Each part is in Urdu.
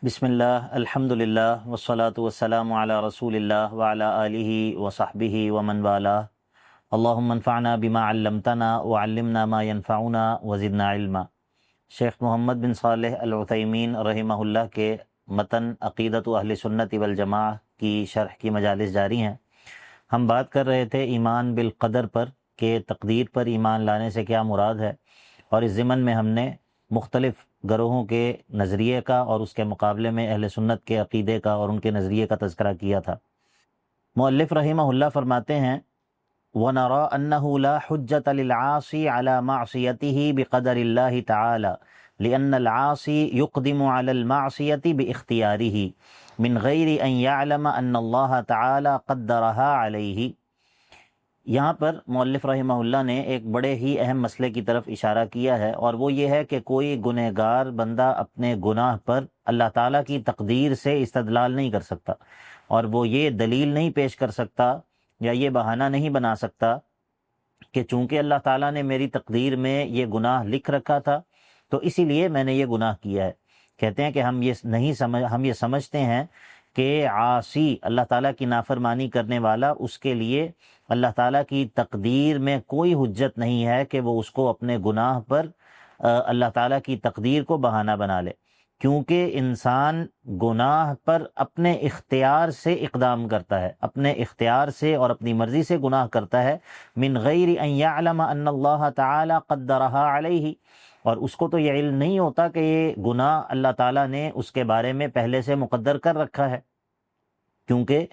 بسم اللہ الحمد للہ والصلاة والسلام علی رسول اللہ وعلی آلہ وصحبہ ومن والاه اللہم انفعنا بما علمتنا وعلمنا ما ينفعنا وزدنا علما۔ شیخ محمد بن صالح العثیمین رحمہ اللہ کے متن عقیدۃ اہل سنت والجماعہ کی شرح کی مجالس جاری ہیں۔ ہم بات کر رہے تھے ایمان بالقدر پر کہ تقدیر پر ایمان لانے سے کیا مراد ہے، اور اس ضمن میں ہم نے مختلف گروہوں کے نظریے کا اور اس کے مقابلے میں اہل سنت کے عقیدے کا اور ان کے نظریے کا تذکرہ کیا تھا۔ مؤلف رحمہ اللہ فرماتے ہیں وَنَرَى أَنَّهُ لَا حُجَّةَ لِلْعَاصِي عَلَى مَعْصِيَتِهِ بِقَدَرِ اللَّهِ تَعَالَى لِأَنَّ الْعَاصِي يُقْدِمُ عَلَى الْمَعْصِيَةِ بِاخْتِيَارِهِ مِنْ غَيْرِ أَنْ يَعْلَمَ أَنَّ اللَّهَ تَعَالَى قَدَّرَهَا عَلَيْهِ۔ یہاں پر مؤلف رحمہ اللہ نے ایک بڑے ہی اہم مسئلے کی طرف اشارہ کیا ہے، اور وہ یہ ہے کہ کوئی گنہگار بندہ اپنے گناہ پر اللہ تعالیٰ کی تقدیر سے استدلال نہیں کر سکتا، اور وہ یہ دلیل نہیں پیش کر سکتا یا یہ بہانہ نہیں بنا سکتا کہ چونکہ اللہ تعالیٰ نے میری تقدیر میں یہ گناہ لکھ رکھا تھا تو اسی لیے میں نے یہ گناہ کیا ہے۔ کہتے ہیں کہ ہم یہ سمجھتے ہیں کہ عاصی اللہ تعالیٰ کی نافرمانی کرنے والا، اس کے لیے اللہ تعالیٰ کی تقدیر میں کوئی حجت نہیں ہے کہ وہ اس کو اپنے گناہ پر اللہ تعالیٰ کی تقدیر کو بہانہ بنا لے، کیونکہ انسان گناہ پر اپنے اختیار سے اقدام کرتا ہے، اپنے اختیار سے اور اپنی مرضی سے گناہ کرتا ہے، من غیر ان یعلم ان اللہ تعالی قدرها علیہ، اور اس کو تو یہ علم نہیں ہوتا کہ یہ گناہ اللہ تعالیٰ نے اس کے بارے میں پہلے سے مقدر کر رکھا ہے، کیونکہ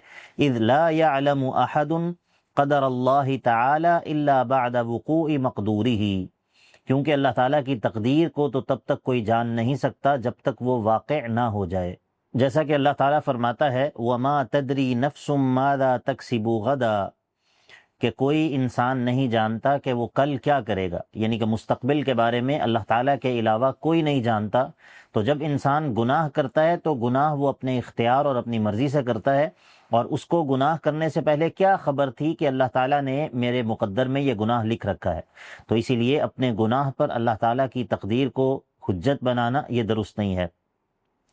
اذ لا یعلم احد قدر اللہ تعالی الا بعد وقوع مقدورہ، کیونکہ اللہ تعالیٰ کی تقدیر کو تو تب تک کوئی جان نہیں سکتا جب تک وہ واقع نہ ہو جائے۔ جیسا کہ اللہ تعالیٰ فرماتا ہے وَمَا تَدْرِي نَفْسٌ مَاذَا تَكْسِبُ غَدًا، کہ کوئی انسان نہیں جانتا کہ وہ کل کیا کرے گا، یعنی کہ مستقبل کے بارے میں اللہ تعالیٰ کے علاوہ کوئی نہیں جانتا۔ تو جب انسان گناہ کرتا ہے تو گناہ وہ اپنے اختیار اور اپنی مرضی سے کرتا ہے، اور اس کو گناہ کرنے سے پہلے کیا خبر تھی کہ اللہ تعالیٰ نے میرے مقدر میں یہ گناہ لکھ رکھا ہے؟ تو اسی لیے اپنے گناہ پر اللہ تعالیٰ کی تقدیر کو حجت بنانا یہ درست نہیں ہے۔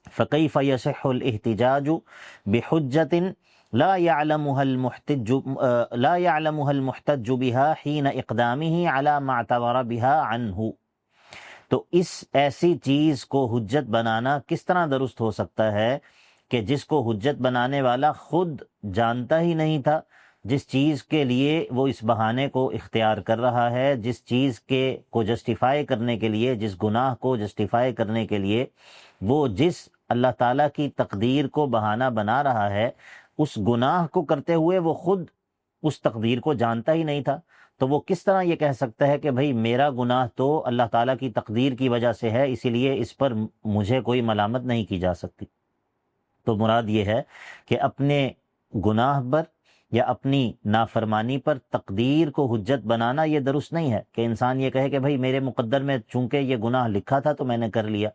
فَكَيْفَ يَصِحُّ الْاحْتِجَاجُ بِحُجَّةٍ لا يعلمها المحتج بها حين اقدامه على ما اعتبر بها عنه، تو اس ایسی چیز کو حجت بنانا کس طرح درست ہو سکتا ہے کہ جس کو حجت بنانے والا خود جانتا ہی نہیں تھا، جس چیز کے لیے وہ اس بہانے کو اختیار کر رہا ہے، جس چیز کو جسٹیفائی کرنے کے لیے، جس گناہ کو جسٹیفائی کرنے کے لیے وہ جس اللہ تعالیٰ کی تقدیر کو بہانہ بنا رہا ہے، اس گناہ کو کرتے ہوئے وہ خود اس تقدیر کو جانتا ہی نہیں تھا، تو وہ کس طرح یہ کہہ سکتا ہے کہ بھئی میرا گناہ تو اللہ تعالیٰ کی تقدیر کی وجہ سے ہے، اسی لیے اس پر مجھے کوئی ملامت نہیں کی جا سکتی۔ تو مراد یہ ہے کہ اپنے گناہ پر یا اپنی نافرمانی پر تقدیر کو حجت بنانا یہ درست نہیں ہے کہ انسان یہ کہے کہ بھئی میرے مقدر میں چونکہ یہ گناہ لکھا تھا تو میں نے کر لیا،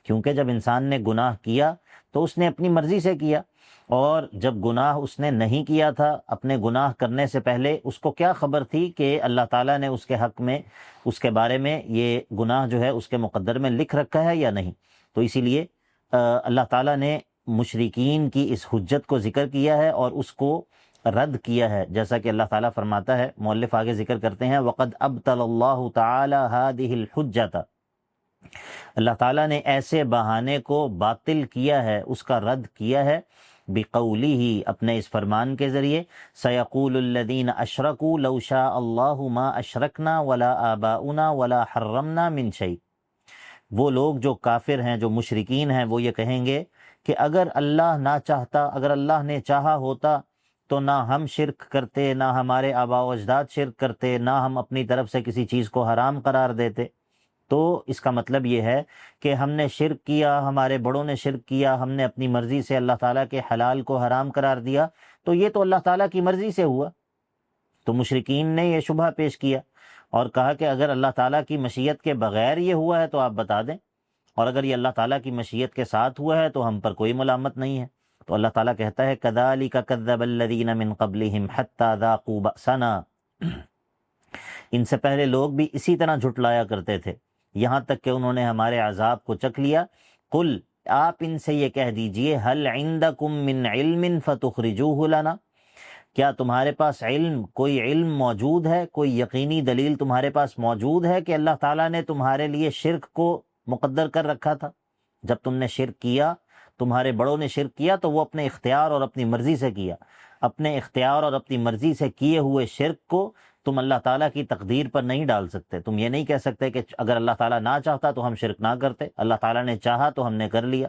کیونکہ جب انسان نے گناہ کیا تو اس نے اپنی مرضی سے کیا، اور جب گناہ اس نے نہیں کیا تھا اپنے گناہ کرنے سے پہلے اس کو کیا خبر تھی کہ اللہ تعالیٰ نے اس کے حق میں، اس کے بارے میں یہ گناہ جو ہے اس کے مقدر میں لکھ رکھا ہے یا نہیں؟ تو اسی لیے اللہ تعالیٰ نے مشرکین کی اس حجت کو ذکر کیا ہے اور اس کو رد کیا ہے، جیسا کہ اللہ تعالیٰ فرماتا ہے، مؤلف آگے ذکر کرتے ہیں وَقَدْ أَبْطَلَ اللَّهُ تَعَالَى هَذِهِ الْحُجَّةَ، اللہ تعالیٰ نے ایسے بہانے کو باطل کیا ہے، اس کا رد کیا ہے، بقولہ، اپنے اس فرمان کے ذریعے، سیقول الذین اشرکوا لو شاء اللہ ما اشرکنا ولا آباؤنا ولا حرمنا من شیء، وہ لوگ جو کافر ہیں، جو مشرکین ہیں، وہ یہ کہیں گے کہ اگر اللہ نہ چاہتا، اگر اللہ نے چاہا ہوتا تو نہ ہم شرک کرتے، نہ ہمارے آباء و اجداد شرک کرتے، نہ ہم اپنی طرف سے کسی چیز کو حرام قرار دیتے۔ تو اس کا مطلب یہ ہے کہ ہم نے شرک کیا، ہمارے بڑوں نے شرک کیا، ہم نے اپنی مرضی سے اللہ تعالیٰ کے حلال کو حرام قرار دیا، تو یہ تو اللہ تعالیٰ کی مرضی سے ہوا۔ تو مشرکین نے یہ شبہ پیش کیا اور کہا کہ اگر اللہ تعالیٰ کی مشیت کے بغیر یہ ہوا ہے تو آپ بتا دیں، اور اگر یہ اللہ تعالیٰ کی مشیت کے ساتھ ہوا ہے تو ہم پر کوئی ملامت نہیں ہے۔ تو اللہ تعالیٰ کہتا ہے کَذَلِكَ كَذَّبَ الَّذِينَ مِن قَبْلِهِمْ حَتَّى ذَاقُوا بَأْسَنَا، ان سے پہلے لوگ بھی اسی طرح جھٹلایا کرتے تھے یہاں تک کہ انہوں نے ہمارے عذاب کو چکھ لیا۔ قل، آپ ان سے یہ کہہ دیجئے هل عندکم من علم فتخرجوه لنا، کیا تمہارے پاس کوئی علم موجود ہے، کوئی یقینی دلیل تمہارے پاس موجود ہے کہ اللہ تعالیٰ نے تمہارے لیے شرک کو مقدر کر رکھا تھا؟ جب تم نے شرک کیا، تمہارے بڑوں نے شرک کیا تو وہ اپنے اختیار اور اپنی مرضی سے کیا، اپنے اختیار اور اپنی مرضی سے کیے ہوئے شرک کو تم اللہ تعالیٰ کی تقدیر پر نہیں ڈال سکتے۔ تم یہ نہیں کہہ سکتے کہ اگر اللہ تعالیٰ نہ چاہتا تو ہم شرک نہ کرتے، اللہ تعالیٰ نے چاہا تو ہم نے کر لیا۔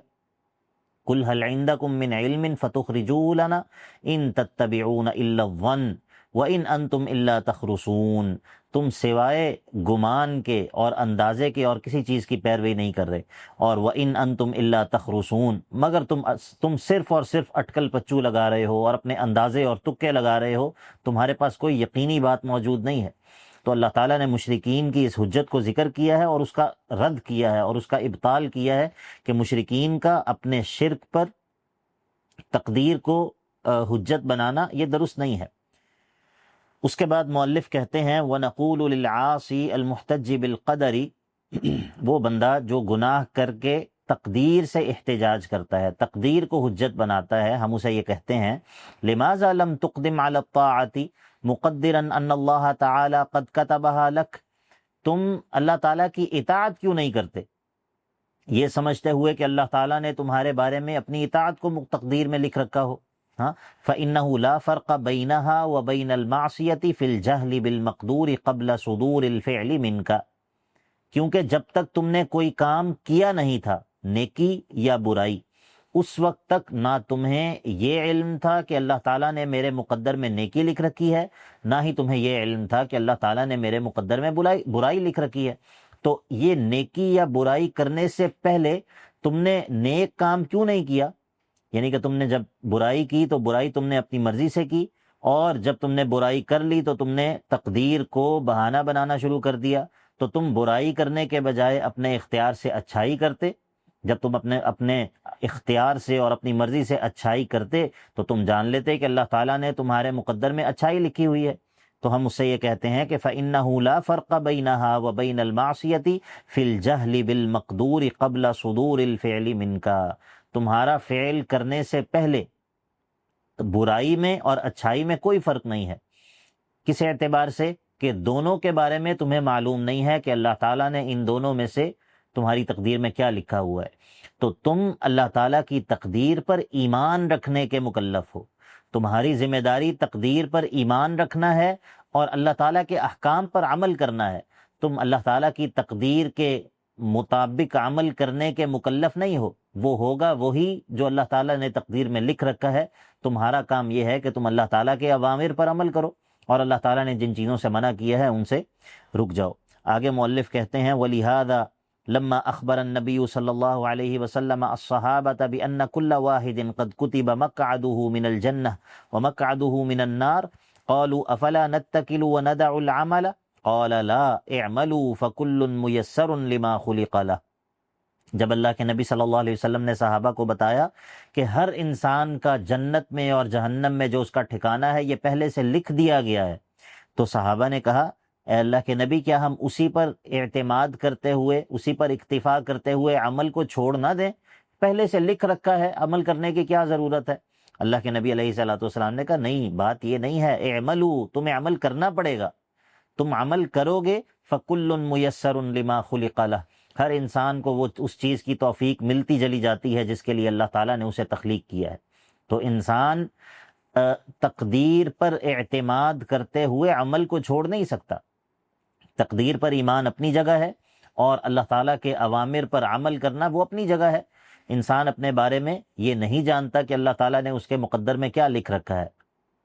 قل هل عندكم من علم فتخرجوه لنا ان تتبعون الا الظن وان انتم الا تخرصون، تم سوائے گمان کے اور اندازے کے اور کسی چیز کی پیروی نہیں کر رہے، اور وان انتم الا تخرصون، مگر تم صرف اور صرف اٹکل پچو لگا رہے ہو اور اپنے اندازے اور تکے لگا رہے ہو، تمہارے پاس کوئی یقینی بات موجود نہیں ہے۔ تو اللہ تعالیٰ نے مشرکین کی اس حجت کو ذکر کیا ہے اور اس کا رد کیا ہے اور اس کا ابطال کیا ہے کہ مشرکین کا اپنے شرک پر تقدیر کو حجت بنانا یہ درست نہیں ہے۔ اس کے بعد مؤلف کہتے ہیں وَنَقُولُ لِلْعَاصِي الْمُحْتَجِّ بِالْقَدَرِ، وہ بندہ جو گناہ کر کے تقدیر سے احتجاج کرتا ہے، تقدیر کو حجت بناتا ہے، ہم اسے یہ کہتے ہیں لِمَاذَا لَمْ تُقْدِمْ عَلَى الطَّاعَةِ مُقَدِّرًا أَنَّ اللَّهَ تَعَالَى قَدْ كَتَبَهَا لَكَ، تم اللہ تعالیٰ کی اطاعت کیوں نہیں کرتے، یہ سمجھتے ہوئے کہ اللہ تعالیٰ نے تمہارے بارے میں اپنی اطاعت کو تقدیر میں لکھ رکھا ہو۔ ہاں فَإِنَّهُ لَا فَرْقَ بَيْنَهَا وَبَيْنَ الْمَعْصِيَةِ فِي الْجَهْلِ بِالْمَقْدُورِ قَبْلَ صُدُورِ الْفِعْلِ مِنْكَ، کیونکہ جب تک تم نے کوئی کام کیا نہیں تھا، نیکی یا برائی، اس وقت تک نہ تمہیں یہ علم تھا کہ اللہ تعالیٰ نے میرے مقدر میں نیکی لکھ رکھی ہے، نہ ہی تمہیں یہ علم تھا کہ اللہ تعالیٰ نے میرے مقدر میں برائی لکھ رکھی ہے۔ تو یہ نیکی یا برائی کرنے سے پہلے تم نے نیک کام کیوں نہیں کیا؟ یعنی کہ تم نے جب برائی کی تو برائی تم نے اپنی مرضی سے کی، اور جب تم نے برائی کر لی تو تم نے تقدیر کو بہانہ بنانا شروع کر دیا۔ تو تم برائی کرنے کے بجائے اپنے اختیار سے اچھائی کرتے۔ جب تم اپنے اختیار سے اور اپنی مرضی سے اچھائی کرتے تو تم جان لیتے کہ اللہ تعالیٰ نے تمہارے مقدر میں اچھائی لکھی ہوئی ہے۔ تو ہم اس سے یہ کہتے ہیں کہ فَإِنَّهُ لَا فَرْقَ بَيْنَهَا وَبَيْنَ الْمَعْصِيَةِ فِي الْجَهْلِ بِالْمَقْدُورِ قَبْلَ صُدُورِ الْفِعْلِ مِنْكَ، تمہارا فعل کرنے سے پہلے برائی میں اور اچھائی میں کوئی فرق نہیں ہے، کس اعتبار سے کہ دونوں کے بارے میں تمہیں معلوم نہیں ہے کہ اللہ تعالیٰ نے ان دونوں میں سے تمہاری تقدیر میں کیا لکھا ہوا ہے۔ تو تم اللہ تعالیٰ کی تقدیر پر ایمان رکھنے کے مکلف ہو، تمہاری ذمہ داری تقدیر پر ایمان رکھنا ہے اور اللہ تعالیٰ کے احکام پر عمل کرنا ہے۔ تم اللہ تعالیٰ کی تقدیر کے مطابق عمل کرنے کے مکلف نہیں ہو، وہ ہوگا وہی جو اللہ تعالیٰ نے تقدیر میں لکھ رکھا ہے۔ تمہارا کام یہ ہے کہ تم اللہ تعالیٰ کے اوامر پر عمل کرو اور اللہ تعالیٰ نے جن چیزوں سے منع کیا ہے ان سے رک جاؤ۔ آگے مؤلف کہتے ہیں وَلِهَذَا لما اخبر النبی صلی اللہ علیہ وسلم الصحابۃ بان کل واحد قد کتب مقعده من الجنہ ومقعده من النار قالوا افلا نتکل وندع العمل قال لا اعملوا فکل میسر لما خلق له۔ جب اللہ کے نبی صلی اللہ علیہ وسلم نے صحابہ کو بتایا کہ ہر انسان کا جنت میں اور جہنم میں جو اس کا ٹھکانہ ہے یہ پہلے سے لکھ دیا گیا ہے، تو صحابہ نے کہا اے اللہ کے نبی کیا ہم اسی پر اعتماد کرتے ہوئے، اسی پر اکتفا کرتے ہوئے عمل کو چھوڑ نہ دیں؟ پہلے سے لکھ رکھا ہے، عمل کرنے کی کیا ضرورت ہے؟ اللہ کے نبی علیہ الصلوۃ والسلام نے کہا نہیں، بات یہ نہیں ہے، اعملوا، تمہیں عمل کرنا پڑے گا، تم عمل کرو گے فکل میسر لما خلق له، ہر انسان کو وہ اس چیز کی توفیق ملتی چلی جاتی ہے جس کے لیے اللہ تعالیٰ نے اسے تخلیق کیا ہے۔ تو انسان تقدیر پر اعتماد کرتے ہوئے عمل کو چھوڑ نہیں سکتا۔ تقدیر پر ایمان اپنی جگہ ہے اور اللہ تعالیٰ کے اوامر پر عمل کرنا وہ اپنی جگہ ہے۔ انسان اپنے بارے میں یہ نہیں جانتا کہ اللہ تعالیٰ نے اس کے مقدر میں کیا لکھ رکھا ہے،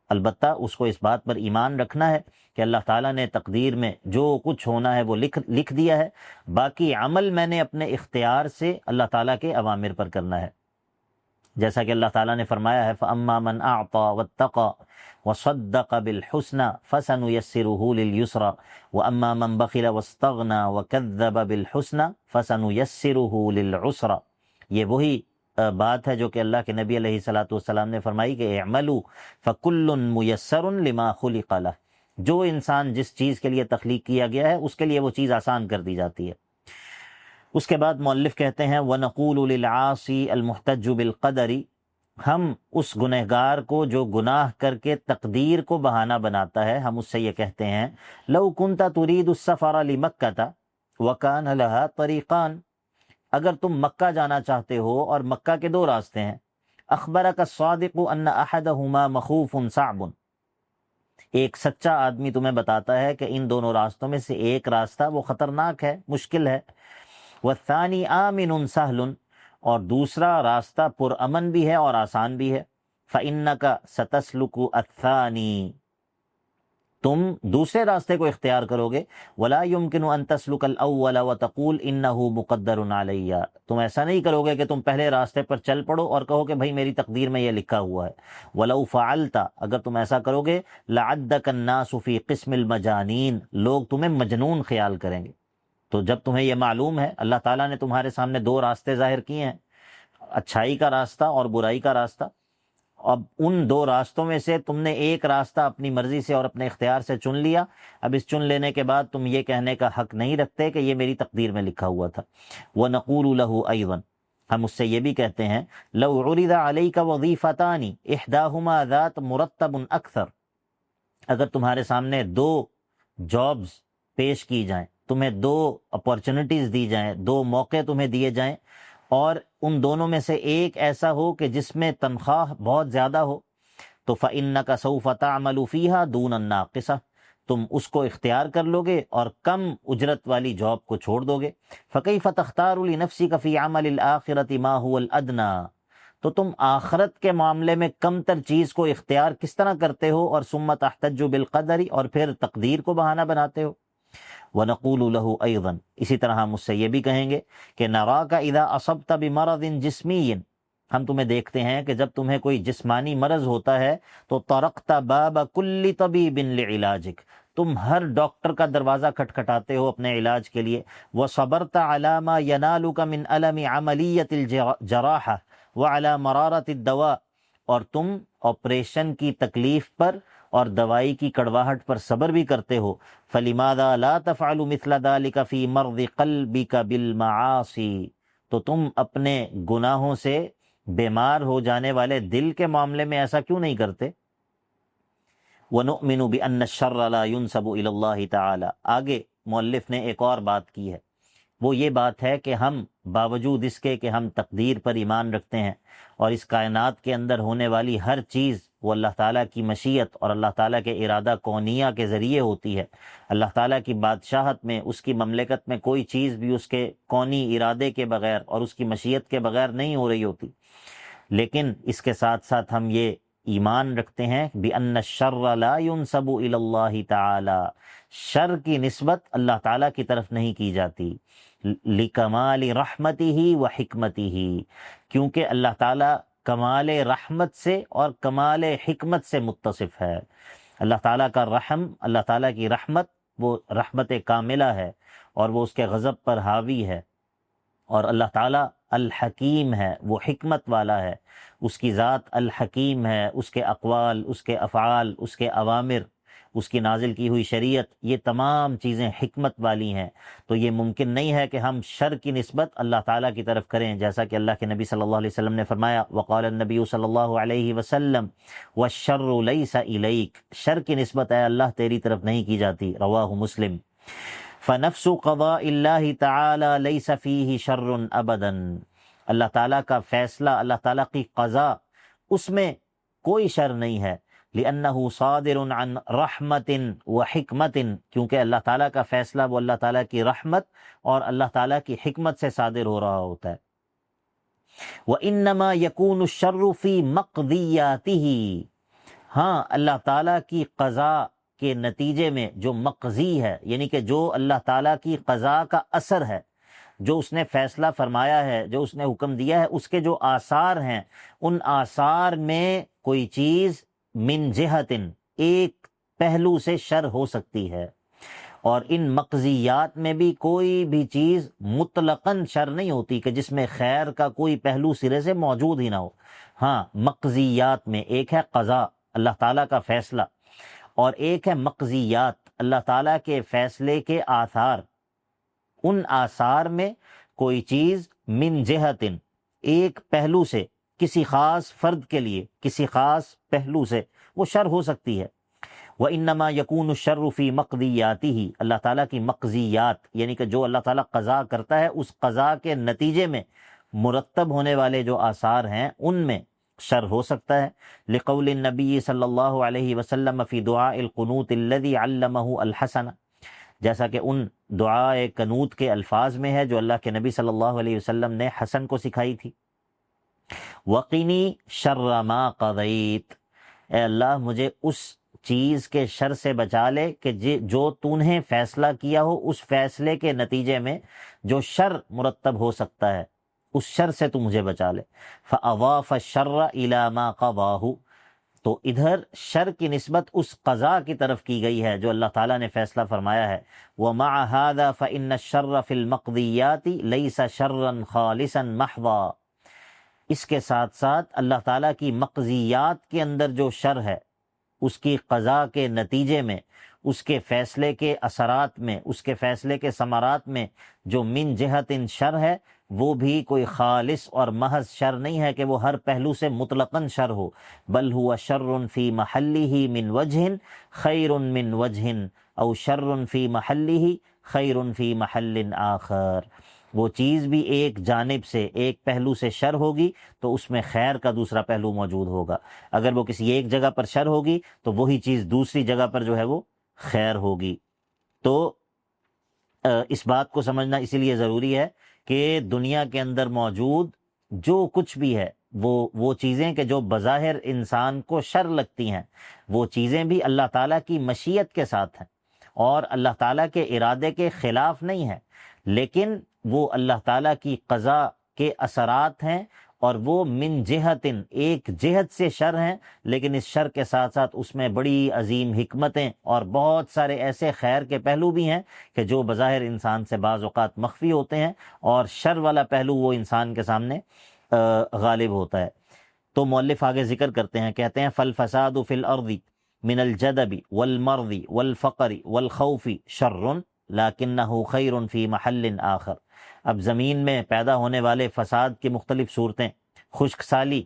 البتہ اس کو اس بات پر ایمان رکھنا ہے کہ اللہ تعالیٰ نے تقدیر میں جو کچھ ہونا ہے وہ لکھ دیا ہے، باقی عمل میں نے اپنے اختیار سے اللہ تعالیٰ کے اوامر پر کرنا ہے۔ جیسا کہ اللہ تعالیٰ نے فرمایا ہے فَأَمَّا مَنْ أَعْطَى وَاتَّقَى وَصَدَّقَ بِالْحُسْنَى فَسَنُيَسِّرُهُ لِلْيُسْرَى وَأَمَّا مَنْ بَخِلَ وَاسْتَغْنَى وَكَذَّبَ بِالْحُسْنَى فَسَنُيَسِّرُهُ لِلْعُسْرَى۔ یہ وہی بات ہے جو کہ اللہ کے نبی علیہ الصلوۃ والسلام نے فرمائی کہ اعملوا فَكُلٌّ مُيَسَّرٌ لِمَا خُلِقَ لَهُ، جو انسان جس چیز کے لیے تخلیق کیا گیا ہے اس کے لیے وہ چیز آسان کر دی جاتی ہے۔ اس کے بعد مؤلف کہتے ہیں وَنَقُولُ لِلْعَاصِي الْمُحْتَجُّ بِالْقَدَرِ، ہم اس گنہگار کو جو گناہ کر کے تقدیر کو بہانہ بناتا ہے، ہم اس سے یہ کہتے ہیں لَوْ كُنْتَ تُرِيدُ السَّفَرَ لِمَكَّةَ وَكَانَ لَهَا طَرِيقَانِ، اگر تم مکہ جانا چاہتے ہو اور مکہ کے دو راستے ہیں، اخبرک الصادق ان احدہما مخوف صعب، ایک سچا آدمی تمہیں بتاتا ہے کہ ان دونوں راستوں میں سے ایک راستہ وہ خطرناک ہے، مشکل ہے، والثانی آمن سہل، اور دوسرا راستہ پرامن بھی ہے اور آسان بھی ہے، فإنک ستسلک الثانی، تم دوسرے راستے کو اختیار کرو گے، ولا يمكن ان تسلك الاول وتقول انه مقدر علی، تم ایسا نہیں کرو گے کہ تم پہلے راستے پر چل پڑو اور کہو کہ بھائی میری تقدیر میں یہ لکھا ہوا ہے، ولو فعلت، اگر تم ایسا کرو گے، لعدک الناس فی قسم المجانین، لوگ تمہیں مجنون خیال کریں گے۔ تو جب تمہیں یہ معلوم ہے، اللہ تعالیٰ نے تمہارے سامنے دو راستے ظاہر کیے ہیں، اچھائی کا راستہ اور برائی کا راستہ، اب ان دو راستوں میں سے تم نے ایک راستہ اپنی مرضی سے اور اپنے اختیار سے چن لیا، اب اس چن لینے کے بعد تم یہ کہنے کا حق نہیں رکھتے کہ یہ میری تقدیر میں لکھا ہوا تھا۔ وَنَقُولُ لَهُ أَيْضًا، ہم اس سے یہ بھی کہتے ہیں لَوْ عُرِضَ عَلَيْكَ وَظِيفَتَانِ إِحْدَاهُمَا ذَاتٌ مُرَتَّبٌ أَكْثَرُ، اگر تمہارے سامنے دو جابز پیش کی جائیں، تمہیں دو اپارچونٹیز دی جائیں، دو موقع تمہیں دیے جائیں، اور ان دونوں میں سے ایک ایسا ہو کہ جس میں تنخواہ بہت زیادہ ہو، تو فَإِنَّكَ سَوْفَ تَعْمَلُ فِيهَا دُونَ النَّاقِصَةِ، تم اس کو اختیار کر لو گے اور کم اجرت والی جاب کو چھوڑ دو گے۔ فَكَيْفَ تَخْتَارُ لِنَفْسِكَ فِي عَمَلِ الْآخِرَةِ مَا هُوَ الْأَدْنَىٰ، تو تم آخرت کے معاملے میں کم تر چیز کو اختیار کس طرح کرتے ہو، اور ثُمَّ تَحْتَجُّ بِالْقَدَرِ، اور پھر تقدیر کو بہانہ بناتے ہو۔ وَنَقُولُ لَهُ أَيْضًا، اسی طرح ہم اس سے یہ بھی کہیں گے کہ نَرَاكَ إِذَا أَصَبْتَ بِمَرَضٍ جِسْمِيٍّ، ہم تمہیں دیکھتے ہیں کہ جب تمہیں کوئی جسمانی مرض ہوتا ہے تو طرقت باب کل طبیب لعلاجک، تم ہر ڈاکٹر کا دروازہ کھٹکھٹاتے ہو اپنے علاج کے لیے، وصبرت علی ما ینالک من الم عملیۃ الجراحہ وعلی مرارۃ الدواء، اور تم آپریشن کی تکلیف پر اور دوائی کی کڑواہٹ پر صبر بھی کرتے ہو، فلماذا لا تفعل مثل ذلك فی مرض قلبک بالمعاصی، تو تم اپنے گناہوں سے بیمار ہو جانے والے دل کے معاملے میں ایسا کیوں نہیں کرتے؟ وَنُؤْمِنُ بِأَنَّ الشَّرَّ لَا يُنْسَبُ إِلَى اللَّهِ تَعَالَى، آگے مؤلف نے ایک اور بات کی ہے، وہ یہ بات ہے کہ ہم باوجود اس کے کہ ہم تقدیر پر ایمان رکھتے ہیں اور اس کائنات کے اندر ہونے والی ہر چیز وہ اللہ تعالیٰ کی مشیت اور اللہ تعالیٰ کے ارادہ کونیہ کے ذریعے ہوتی ہے، اللہ تعالیٰ کی بادشاہت میں، اس کی مملکت میں کوئی چیز بھی اس کے کونی ارادے کے بغیر اور اس کی مشیت کے بغیر نہیں ہو رہی ہوتی، لیکن اس کے ساتھ ساتھ ہم یہ ایمان رکھتے ہیں بِأَنَّ الشَّرَّ لَا يُنْسَبُ إِلَى اللَّهِ تَعَالَى، شر کی نسبت اللہ تعالیٰ کی طرف نہیں کی جاتی، لِكَمَالِ رَحْمَتِهِ وَحِكْمَتِهِ، کیونکہ اللہ تعالیٰ کمال رحمت سے اور کمال حکمت سے متصف ہے۔ اللہ تعالیٰ کا رحم، اللہ تعالیٰ کی رحمت، وہ رحمت کاملہ ہے اور وہ اس کے غضب پر حاوی ہے، اور اللہ تعالیٰ الحکیم ہے، وہ حکمت والا ہے، اس کی ذات الحکیم ہے، اس کے اقوال، اس کے افعال، اس کے اوامر، اس کی نازل کی ہوئی شریعت، یہ تمام چیزیں حکمت والی ہیں، تو یہ ممکن نہیں ہے کہ ہم شر کی نسبت اللہ تعالیٰ کی طرف کریں، جیسا کہ اللہ کے نبی صلی اللہ علیہ وسلم نے فرمایا، وقال النبی صلی اللہ علیہ وسلم والشر لیس الیک، شر کی نسبت اے اللہ تیری طرف نہیں کی جاتی، رواہ مسلم۔ فنفس قضاء اللہ تعالی لیس فیہ شر ابدا، اللہ تعالیٰ کا فیصلہ، اللہ تعالیٰ کی قضا، اس میں کوئی شر نہیں ہے، لأنہ صادر عن رحمت و حکمت، کیونکہ اللہ تعالیٰ کا فیصلہ وہ اللہ تعالیٰ کی رحمت اور اللہ تعالیٰ کی حکمت سے صادر ہو رہا ہوتا ہے۔ وإنما يكون الشر في مقضیاتہ، ہاں اللہ تعالیٰ کی قضا کے نتیجے میں جو مقضی ہے، یعنی کہ جو اللہ تعالیٰ کی قضا کا اثر ہے، جو اس نے فیصلہ فرمایا ہے، جو اس نے حکم دیا ہے، اس کے جو آثار ہیں، ان آثار میں کوئی چیز من جہت، ایک پہلو سے شر ہو سکتی ہے، اور ان مقضیات میں بھی کوئی بھی چیز مطلقاً شر نہیں ہوتی کہ جس میں خیر کا کوئی پہلو سرے سے موجود ہی نہ ہو۔ ہاں مقضیات میں ایک ہے قضا، اللہ تعالیٰ کا فیصلہ، اور ایک ہے مقضیات، اللہ تعالیٰ کے فیصلے کے آثار، ان آثار میں کوئی چیز من جہتن ایک پہلو سے، کسی خاص فرد کے لیے کسی خاص پہلو سے وہ شر ہو سکتی ہے۔ وَإِنَّمَا يَكُونُ الشَّرُّ فِي مَقْضِيَّاتِهِ، اللہ تعالیٰ کی مقضیات یعنی کہ جو اللہ تعالیٰ قضا کرتا ہے اس قضا کے نتیجے میں مرتب ہونے والے جو آثار ہیں ان میں شر ہو سکتا ہے۔ لقول النبی صلی اللہ علیہ وسلم فی دعاء القنوت الذی علمہ الحسن، جیسا کہ ان دعائے قنوت کے الفاظ میں ہے جو اللہ کے نبی صلی اللہ علیہ وسلم نے حسن کو سکھائی تھی۔ وقنی شر ما قضیت، اے اللہ مجھے اس چیز کے شر سے بچا لے کہ جو تو نے فیصلہ کیا ہو، اس فیصلے کے نتیجے میں جو شر مرتب ہو سکتا ہے اس شر سے تو مجھے بچا لے۔ فَأَضَافَ الشَّرَّ إِلَى مَا قَضَاهُ، تو ادھر شر کی نسبت اس قضا کی طرف کی گئی ہے جو اللہ تعالیٰ نے فیصلہ فرمایا ہے۔ وَمَعَ هَذَا فَإِنَّ الشَّرَّ فِي الْمَقْضِيَّاتِ لَيْسَ شَرًّا خَالِصًا مَحْضًا، اس کے ساتھ ساتھ اللہ تعالیٰ کی مقضیات کے اندر جو شر ہے، اس کی قضا کے نتیجے میں، اس کے فیصلے کے اثرات میں، اس کے فیصلے کے ثمرات میں جو من جہت شر ہے، وہ بھی کوئی خالص اور محض شر نہیں ہے کہ وہ ہر پہلو سے مطلقاً شر ہو، بل ہوا شر فی محلہ من وجہ خیر من وجہ او شر فی محلہ خیر فی محل آخر، وہ چیز بھی ایک جانب سے ایک پہلو سے شر ہوگی تو اس میں خیر کا دوسرا پہلو موجود ہوگا، اگر وہ کسی ایک جگہ پر شر ہوگی تو وہی چیز دوسری جگہ پر جو ہے وہ خیر ہوگی۔ تو اس بات کو سمجھنا اسی لیے ضروری ہے کہ دنیا کے اندر موجود جو کچھ بھی ہے وہ چیزیں کہ جو بظاہر انسان کو شر لگتی ہیں، وہ چیزیں بھی اللہ تعالیٰ کی مشیت کے ساتھ ہیں اور اللہ تعالیٰ کے ارادے کے خلاف نہیں ہیں، لیکن وہ اللہ تعالیٰ کی قضا کے اثرات ہیں اور وہ من جہتن ایک جہت سے شر ہیں، لیکن اس شر کے ساتھ ساتھ اس میں بڑی عظیم حکمتیں اور بہت سارے ایسے خیر کے پہلو بھی ہیں کہ جو بظاہر انسان سے بعض اوقات مخفی ہوتے ہیں، اور شر والا پہلو وہ انسان کے سامنے غالب ہوتا ہے۔ تو مؤلف آگے ذکر کرتے ہیں، کہتے ہیں فالفساد فی الارض من الجدب والمرض والفقر والخوف شر لکنہ خیر فی محل آخر، اب زمین میں پیدا ہونے والے فساد کی مختلف صورتیں، خشک سالی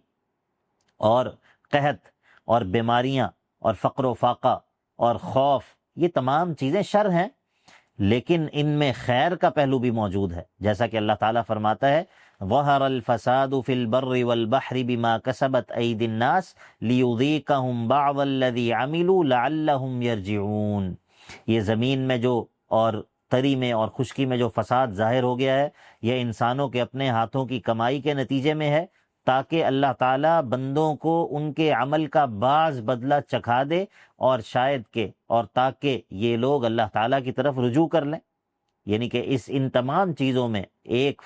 اور قحط اور بیماریاں اور فقر و فاقہ اور خوف، یہ تمام چیزیں شر ہیں، لیکن ان میں خیر کا پہلو بھی موجود ہے، جیسا کہ اللہ تعالیٰ فرماتا ہے ظہر الفساد فی البر والبحر بما کسبت ایدی الناس لیذیقہم بعض الذی عملوا لعلہم یرجعون، یہ زمین میں جو اور تری میں اور خشکی میں جو فساد ظاہر ہو گیا ہے، یہ انسانوں کے اپنے ہاتھوں کی کمائی کے نتیجے میں ہے، تاکہ اللہ تعالیٰ بندوں کو ان کے عمل کا بعض بدلہ چکھا دے، اور شاید کہ اور تاکہ یہ لوگ اللہ تعالیٰ کی طرف رجوع کر لیں۔ یعنی کہ ان تمام چیزوں میں ایک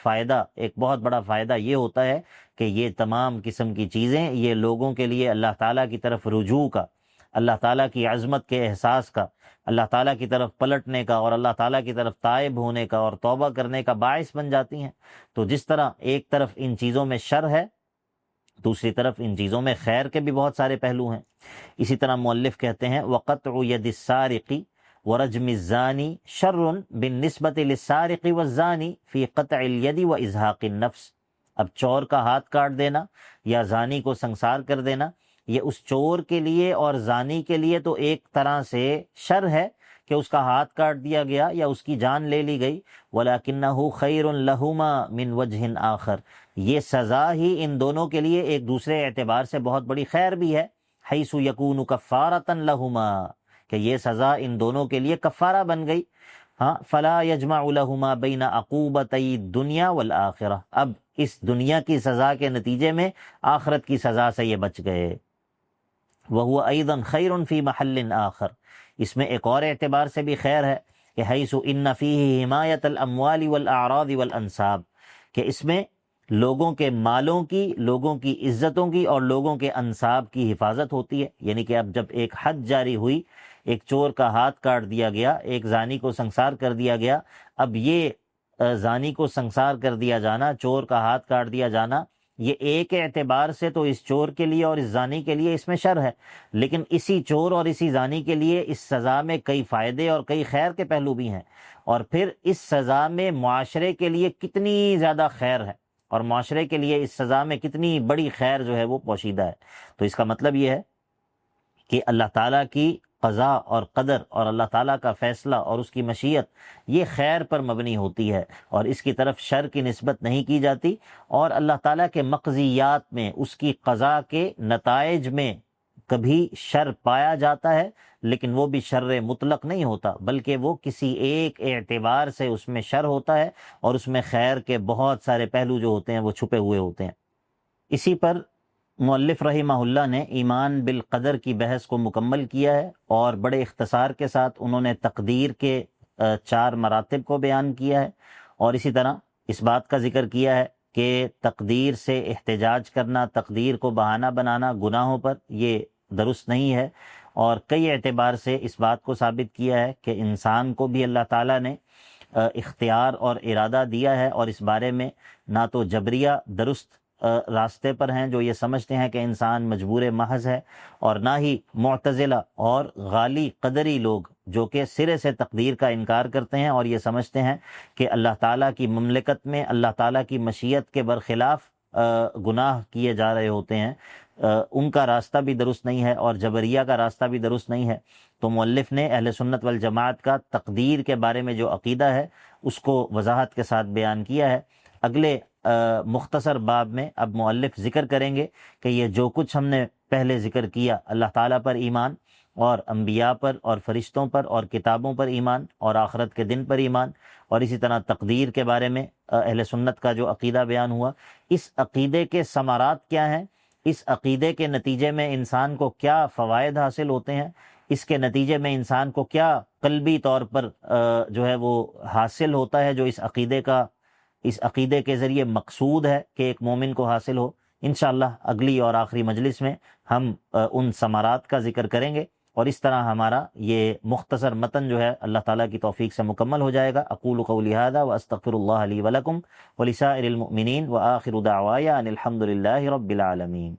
بہت بڑا فائدہ یہ ہوتا ہے کہ یہ تمام قسم کی چیزیں یہ لوگوں کے لیے اللہ تعالیٰ کی طرف رجوع کا، اللہ تعالیٰ کی عظمت کے احساس کا، اللہ تعالیٰ کی طرف پلٹنے کا اور اللہ تعالیٰ کی طرف تائب ہونے کا اور توبہ کرنے کا باعث بن جاتی ہیں۔ تو جس طرح ایک طرف ان چیزوں میں شر ہے، دوسری طرف ان چیزوں میں خیر کے بھی بہت سارے پہلو ہیں۔ اسی طرح مؤلف کہتے ہیں وَقَطْعُ يَدِ السَّارِقِ وَرَجْمِ الزَّانِ شَرٌ بِالنِّسْبَةِ لِلسَّارِقِ وَالزَّانِ فِي قَطْعِ الْيَدِ وَإِزْحَاقِ النَّفْسِ، اب چور کا ہاتھ کاٹ دینا یا زانی کو سنسار کر دینا، یہ اس چور کے لیے اور زانی کے لیے تو ایک طرح سے شر ہے کہ اس کا ہاتھ کاٹ دیا گیا یا اس کی جان لے لی گئی، وَلَكِنَّهُ خَيْرٌ لَهُمَا مِنْ وَجْهٍ آخر، یہ سزا ہی ان دونوں کے لیے ایک دوسرے اعتبار سے بہت بڑی خیر بھی ہے، حَيْثُ يَكُونُ كَفَّارَةً لَهُمَا، کہ یہ سزا ان دونوں کے لیے کفارہ بن گئی۔ ہاں فَلَا يَجْمَعُ لَهُمَا بَيْنَ عَقُوبَتَيِ الدُّنْيَا وَالْآخِرَةِ، اب اس دنیا کی سزا کے نتیجے میں آخرت کی سزا سے یہ بچ گئے۔ وَهُوَ أَيْضًا خَيْرٌ فِي مَحَلٍ آخر، اس میں ایک اور اعتبار سے بھی خیر ہے کہ حیث ان فیہ حمایت الاموال والاعراض والانساب، کہ اس میں لوگوں کے مالوں کی، لوگوں کی عزتوں کی اور لوگوں کے انساب کی حفاظت ہوتی ہے۔ یعنی کہ اب جب ایک حد جاری ہوئی، ایک چور کا ہاتھ کاٹ دیا گیا، ایک زانی کو سنسار کر دیا گیا، اب یہ زانی کو سنسار کر دیا جانا، چور کا ہاتھ کاٹ دیا جانا، یہ ایک اعتبار سے تو اس چور کے لیے اور اس زانی کے لیے اس میں شر ہے، لیکن اسی چور اور اسی زانی کے لیے اس سزا میں کئی فائدے اور کئی خیر کے پہلو بھی ہیں، اور پھر اس سزا میں معاشرے کے لیے کتنی زیادہ خیر ہے، اور معاشرے کے لیے اس سزا میں کتنی بڑی خیر جو ہے وہ پوشیدہ ہے۔ تو اس کا مطلب یہ ہے کہ اللہ تعالیٰ کی قضا اور قدر اور اللہ تعالیٰ کا فیصلہ اور اس کی مشیت یہ خیر پر مبنی ہوتی ہے، اور اس کی طرف شر کی نسبت نہیں کی جاتی، اور اللہ تعالیٰ کے مقضیات میں، اس کی قضا کے نتائج میں کبھی شر پایا جاتا ہے، لیکن وہ بھی شر مطلق نہیں ہوتا، بلکہ وہ کسی ایک اعتبار سے اس میں شر ہوتا ہے، اور اس میں خیر کے بہت سارے پہلو جو ہوتے ہیں وہ چھپے ہوئے ہوتے ہیں۔ اسی پر مؤلف رحمہ اللہ نے ایمان بالقدر کی بحث کو مکمل کیا ہے، اور بڑے اختصار کے ساتھ انہوں نے تقدیر کے 4 مراتب کو بیان کیا ہے، اور اسی طرح اس بات کا ذکر کیا ہے کہ تقدیر سے احتجاج کرنا، تقدیر کو بہانہ بنانا گناہوں پر یہ درست نہیں ہے، اور کئی اعتبار سے اس بات کو ثابت کیا ہے کہ انسان کو بھی اللہ تعالیٰ نے اختیار اور ارادہ دیا ہے، اور اس بارے میں نہ تو جبریہ درست راستے پر ہیں جو یہ سمجھتے ہیں کہ انسان مجبور محض ہے، اور نہ ہی معتزلہ اور غالی قدری لوگ جو کہ سرے سے تقدیر کا انکار کرتے ہیں اور یہ سمجھتے ہیں کہ اللہ تعالیٰ کی مملکت میں اللہ تعالیٰ کی مشیت کے برخلاف گناہ کیے جا رہے ہوتے ہیں، ان کا راستہ بھی درست نہیں ہے، اور جبریہ کا راستہ بھی درست نہیں ہے۔ تو مؤلف نے اہل سنت والجماعت کا تقدیر کے بارے میں جو عقیدہ ہے اس کو وضاحت کے ساتھ بیان کیا ہے۔ اگلے مختصر باب میں اب مؤلف ذکر کریں گے کہ یہ جو کچھ ہم نے پہلے ذکر کیا، اللہ تعالیٰ پر ایمان، اور انبیاء پر اور فرشتوں پر اور کتابوں پر ایمان اور آخرت کے دن پر ایمان، اور اسی طرح تقدیر کے بارے میں اہل سنت کا جو عقیدہ بیان ہوا، اس عقیدے کے ثمرات کیا ہیں، اس عقیدے کے نتیجے میں انسان کو کیا فوائد حاصل ہوتے ہیں، اس کے نتیجے میں انسان کو کیا قلبی طور پر جو ہے وہ حاصل ہوتا ہے جو اس عقیدے کے ذریعے مقصود ہے کہ ایک مومن کو حاصل ہو۔ انشاءاللہ اگلی اور آخری مجلس میں ہم ان ثمرات کا ذکر کریں گے، اور اس طرح ہمارا یہ مختصر متن جو ہے اللہ تعالیٰ کی توفیق سے مکمل ہو جائے گا۔ اقول قولی ھذا واستغفر اللہ لی ولکم ولسائر المؤمنین وآخر دعوایا ان الحمد للہ رب العالمین۔